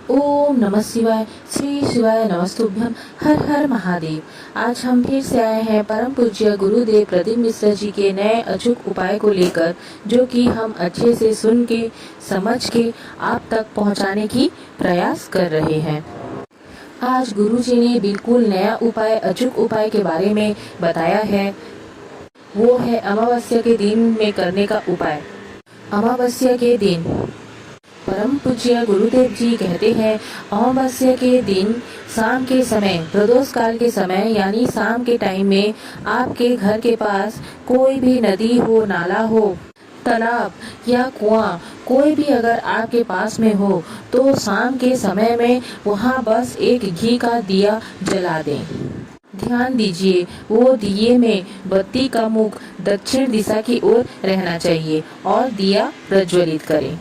ओम नमः शिवाय। श्री शिवाय नमस्तुभ्यम। हर हर महादेव। आज हम फिर से आए हैं परम पूज्य गुरुदेव प्रदीप मिश्र जी के नए अचूक उपाय को लेकर, जो कि हम अच्छे से सुन के समझ के आप तक पहुंचाने की प्रयास कर रहे हैं। आज गुरु जी ने बिल्कुल नया उपाय, अचूक उपाय के बारे में बताया है। वो है अमावस्या के दिन में करने का उपाय। अमावस्या के दिन परम पूज्य गुरुदेव जी कहते हैं, अमावस्या के दिन शाम के समय, प्रदोष काल के समय यानी शाम के टाइम में आपके घर के पास कोई भी नदी हो, नाला हो, तालाब या कुआं कोई भी अगर आपके पास में हो तो शाम के समय में वहां बस एक घी का दिया जला दें। ध्यान दीजिए, वो दिए में बत्ती का मुख दक्षिण दिशा की ओर रहना चाहिए और दिया प्रज्वलित करें।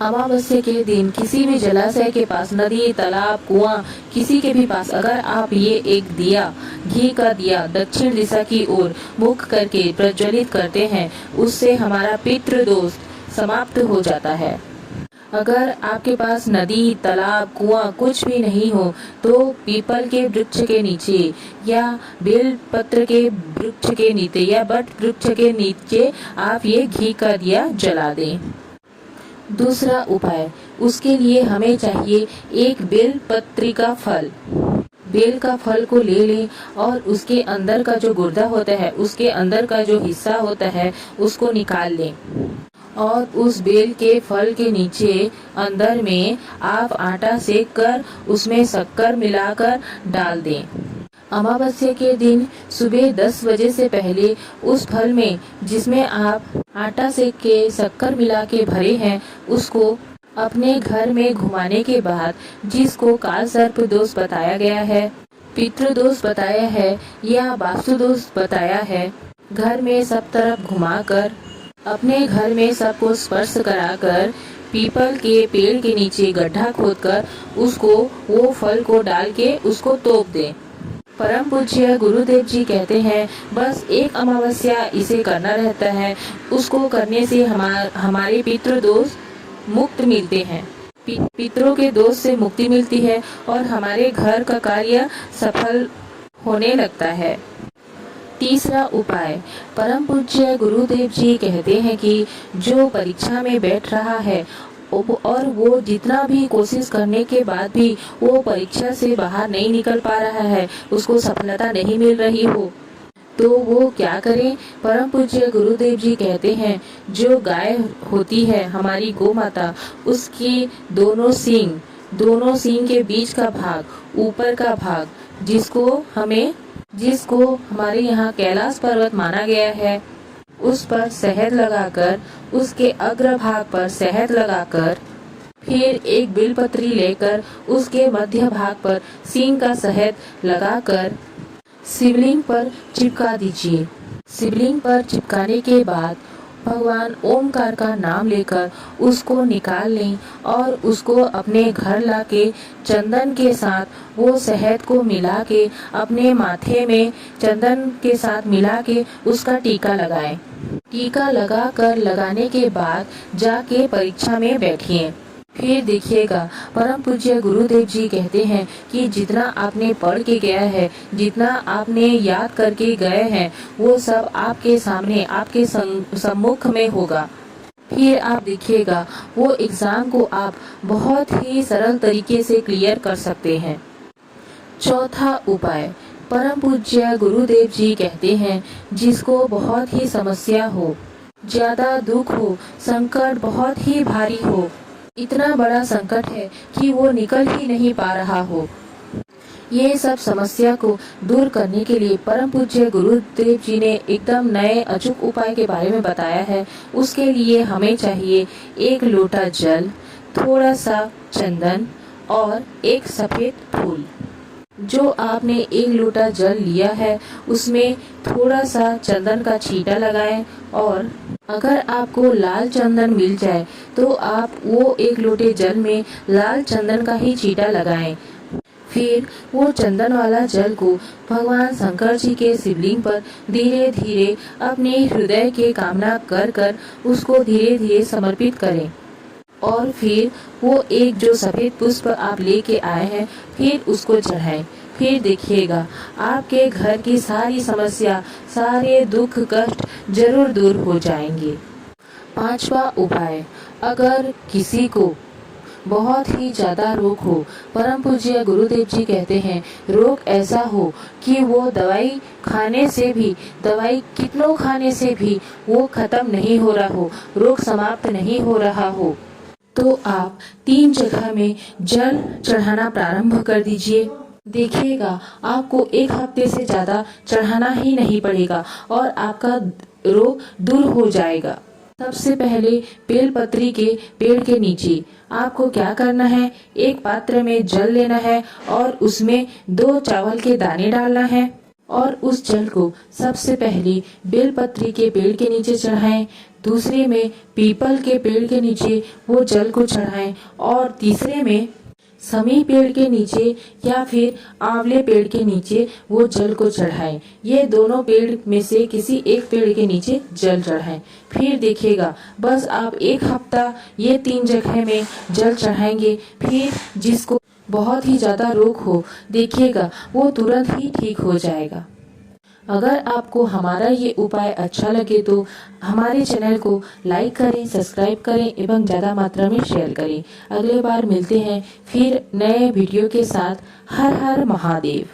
अमावस्या के दिन किसी भी जलाशय के पास, नदी, तालाब, कुआं, किसी के भी पास अगर आप ये एक दिया, घी का दिया दक्षिण दिशा की ओर मुख करके प्रज्वलित करते हैं, उससे हमारा पितृ दोष समाप्त हो जाता है। अगर आपके पास नदी, तालाब, कुआं कुछ भी नहीं हो तो पीपल के वृक्ष के नीचे या बेल पत्र के वृक्ष के नीचे या बट वृक्ष के नीचे आप ये घी का दिया जला दें। दूसरा उपाय, उसके लिए हमें चाहिए एक बेल पत्री का फल। बेल का फल को ले लें और उसके अंदर का जो गुर्दा होता है, उसके अंदर का जो हिस्सा होता है उसको निकाल लें और उस बेल के फल के नीचे अंदर में आप आटा सेक कर उसमें शक्कर मिलाकर डाल दें। अमावस्या के दिन सुबह 10 बजे से पहले उस फल में, जिसमें आप आटा सेक के शक्कर मिला के भरे हैं, उसको अपने घर में घुमाने के बाद, जिसको काल सर्प दोष बताया गया है, पितृ दोष बताया है या वास्तु दोष बताया है, घर में सब तरफ घुमाकर अपने घर में सबको स्पर्श कराकर पीपल के पेड़ के नीचे गड्ढा खोदकर उसको वो फल को डाल के उसको तोप दें। परम पूज्य गुरुदेव जी कहते हैं, बस एक अमावस्या इसे करना रहता है। उसको करने से हमारे पितृ दोष मुक्त मिलते हैं, पितरों के दोष से मुक्ति मिलती है और हमारे घर का कार्य सफल होने लगता है। तीसरा उपाय, परम पूज्य गुरुदेव जी कहते हैं कि जो परीक्षा में बैठ रहा है और वो जितना भी कोशिश करने के बाद भी वो परीक्षा से बाहर नहीं निकल पा रहा है, उसको सफलता नहीं मिल रही हो, तो वो क्या करें। परम पूज्य गुरुदेव जी कहते हैं, जो गाय होती है हमारी गौ माता, उसकी दोनों सींग के बीच का भाग, ऊपर का भाग, जिसको हमारे यहाँ कैलाश पर्वत माना गया है, उस पर शहद लगाकर, उसके अग्रभाग पर शहद लगाकर, फिर एक बेलपत्री लेकर उसके मध्य भाग पर सींग का शहद लगाकर शिवलिंग पर चिपका दीजिए। शिवलिंग पर चिपकाने के बाद भगवान ओमकार का नाम लेकर उसको निकाल लें और उसको अपने घर लाके चंदन के साथ वो शहद को मिला के अपने माथे में चंदन के साथ मिला के उसका टीका लगाएं। टीका लगाने के बाद जाके परीक्षा में बैठिए। फिर देखिएगा, परम पूज्य गुरुदेव जी कहते हैं कि जितना आपने पढ़ के गया है, जितना आपने याद करके गए हैं, वो सब आपके सामने, आपके सम्मुख में होगा। फिर आप देखिएगा, वो एग्जाम को आप बहुत ही सरल तरीके से क्लियर कर सकते हैं। चौथा उपाय, परम पूज्य गुरुदेव जी कहते हैं, जिसको बहुत ही समस्या हो, ज्यादा दुख हो, संकट बहुत ही भारी हो, इतना बड़ा संकट है कि वो निकल ही नहीं पा रहा हो, ये सब समस्या को दूर करने के लिए परम पूज्य गुरुदेव जी ने एकदम नए अचूक उपाय के बारे में बताया है। उसके लिए हमें चाहिए एक लोटा जल, थोड़ा सा चंदन और एक सफेद फूल। जो आपने एक लोटा जल लिया है उसमें थोड़ा सा चंदन का छींटा लगाएं और अगर आपको लाल चंदन मिल जाए तो आप वो एक लोटे जल में लाल चंदन का ही छींटा लगाएं। फिर वो चंदन वाला जल को भगवान शंकर जी के शिवलिंग पर धीरे धीरे अपने हृदय के कामना कर उसको धीरे धीरे समर्पित करें। और फिर वो एक जो सफ़ेद पुष्प आप लेके आए हैं फिर उसको चढ़ाएं। फिर देखिएगा आपके घर की सारी समस्या, सारे दुख कष्ट जरूर दूर हो जाएंगे। 5वां उपाय, अगर किसी को बहुत ही ज़्यादा रोग हो, परम पूज्य गुरुदेव जी कहते हैं रोग ऐसा हो कि वो दवाई खाने से भी, दवाई कितनों खाने से भी वो खत्म नहीं हो रहा हो, रोग समाप्त नहीं हो रहा हो, तो आप 3 जगह में जल चढ़ाना प्रारंभ कर दीजिए। देखिएगा आपको 1 हफ्ते से ज़्यादा चढ़ाना ही नहीं पड़ेगा और आपका रोग दूर हो जाएगा। सबसे पहले बेलपत्री के पेड़ के नीचे आपको क्या करना है, एक पात्र में जल लेना है और उसमें 2 चावल के दाने डालना है और उस जल को सबसे पहले बेलपत्री के पेड़ के नीचे चढ़ाएं, दूसरे में पीपल के पेड़ के नीचे वो जल को चढ़ाएं और तीसरे में समी पेड़ के नीचे या फिर आंवले पेड़ के नीचे वो जल को चढ़ाएं। ये दोनों पेड़ में से किसी एक पेड़ के नीचे जल चढ़ाएं। फिर देखिएगा बस आप 1 हफ्ता ये 3 जगह में जल चढ़ाएंगे। फिर जिसको बहुत ही ज़्यादा रोग हो देखिएगा वो तुरंत ही ठीक हो जाएगा। अगर आपको हमारा ये उपाय अच्छा लगे तो हमारे चैनल को लाइक करें, सब्सक्राइब करें एवं ज़्यादा मात्रा में शेयर करें। अगले बार मिलते हैं फिर नए वीडियो के साथ। हर हर महादेव।